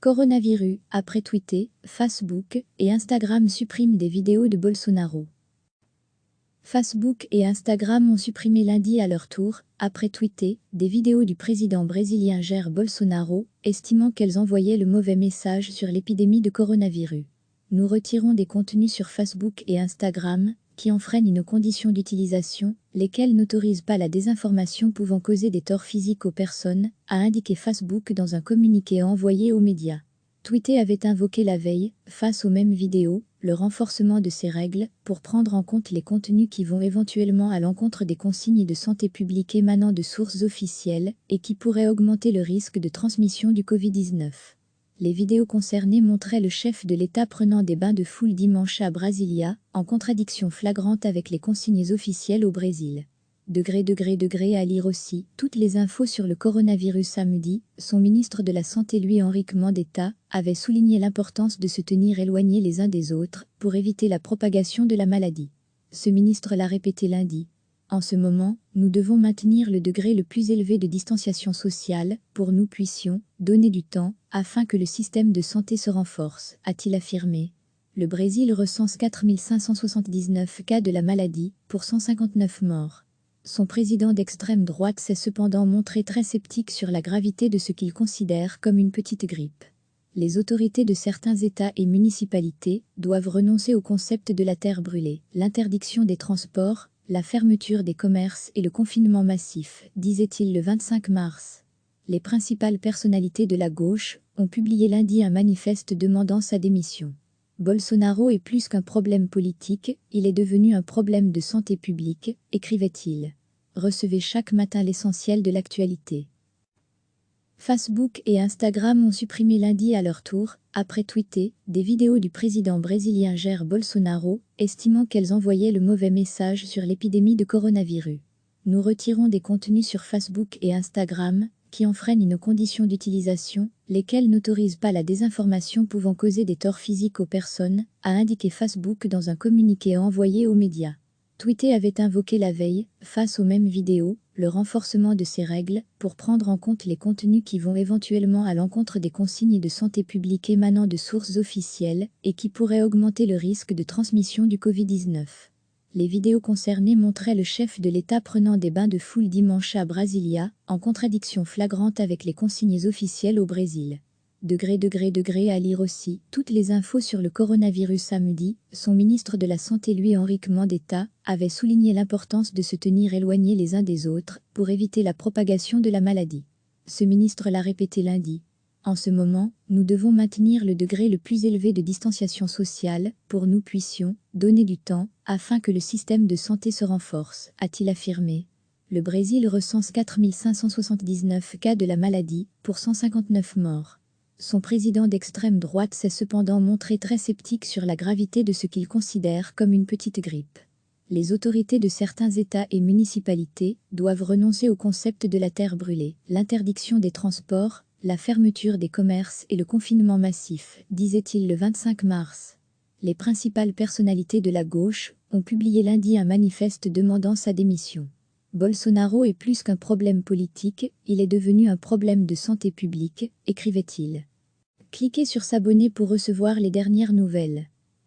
Coronavirus, après tweeter, Facebook et Instagram suppriment des vidéos de Bolsonaro. Facebook et Instagram ont supprimé lundi à leur tour, après tweeter, des vidéos du président brésilien Jair Bolsonaro, estimant qu'elles envoyaient le mauvais message sur l'épidémie de coronavirus. Nous retirons des contenus sur Facebook et Instagram, qui enfreignent nos conditions d'utilisation, lesquelles n'autorisent pas la désinformation pouvant causer des torts physiques aux personnes, a indiqué Facebook dans un communiqué envoyé aux médias. Twitter avait invoqué la veille, face aux mêmes vidéos, le renforcement de ces règles, pour prendre en compte les contenus qui vont éventuellement à l'encontre des consignes de santé publique émanant de sources officielles, et qui pourraient augmenter le risque de transmission du Covid-19. Les vidéos concernées montraient le chef de l'État prenant des bains de foule dimanche à Brasilia, en contradiction flagrante avec les consignes officielles au Brésil. À lire aussi, toutes les infos sur le coronavirus samedi, son ministre de la Santé Luis-Henrique Mandetta, avait souligné l'importance de se tenir éloignés les uns des autres, pour éviter la propagation de la maladie. Ce ministre l'a répété lundi. En ce moment, nous devons maintenir le degré le plus élevé de distanciation sociale, pour nous puissions donner du temps, afin que le système de santé se renforce, a-t-il affirmé. Le Brésil recense 4 579 cas de la maladie, pour 159 morts. Son président d'extrême droite s'est cependant montré très sceptique sur la gravité de ce qu'il considère comme une petite grippe. Les autorités de certains États et municipalités doivent renoncer au concept de la terre brûlée, l'interdiction des transports, la fermeture des commerces et le confinement massif, disait-il le 25 mars. Les principales personnalités de la gauche ont publié lundi un manifeste demandant sa démission. Bolsonaro est plus qu'un problème politique, il est devenu un problème de santé publique, écrivait-il. Recevez chaque matin l'essentiel de l'actualité. Facebook et Instagram ont supprimé lundi à leur tour, après tweeter, des vidéos du président brésilien Jair Bolsonaro, estimant qu'elles envoyaient le mauvais message sur l'épidémie de coronavirus. Nous retirons des contenus sur Facebook et Instagram, qui enfreignent nos conditions d'utilisation, lesquelles n'autorisent pas la désinformation pouvant causer des torts physiques aux personnes, a indiqué Facebook dans un communiqué envoyé aux médias. Twitter avait invoqué la veille, face aux mêmes vidéos, le renforcement de ces règles, pour prendre en compte les contenus qui vont éventuellement à l'encontre des consignes de santé publique émanant de sources officielles, et qui pourraient augmenter le risque de transmission du Covid-19. Les vidéos concernées montraient le chef de l'État prenant des bains de foule dimanche à Brasilia, en contradiction flagrante avec les consignes officielles au Brésil. À lire aussi, toutes les infos sur le coronavirus samedi, son ministre de la Santé Luis-Henrique Mandetta, avait souligné l'importance de se tenir éloignés les uns des autres, pour éviter la propagation de la maladie. Ce ministre l'a répété lundi. En ce moment, nous devons maintenir le degré le plus élevé de distanciation sociale, pour nous puissions donner du temps, afin que le système de santé se renforce, a-t-il affirmé. Le Brésil recense 4 579 cas de la maladie, pour 159 morts. Son président d'extrême droite s'est cependant montré très sceptique sur la gravité de ce qu'il considère comme une petite grippe. Les autorités de certains États et municipalités doivent renoncer au concept de la terre brûlée, l'interdiction des transports, la fermeture des commerces et le confinement massif, disait-il le 25 mars. Les principales personnalités de la gauche ont publié lundi un manifeste demandant sa démission. Bolsonaro est plus qu'un problème politique, il est devenu un problème de santé publique, écrivait-il. Cliquez sur s'abonner pour recevoir les dernières nouvelles.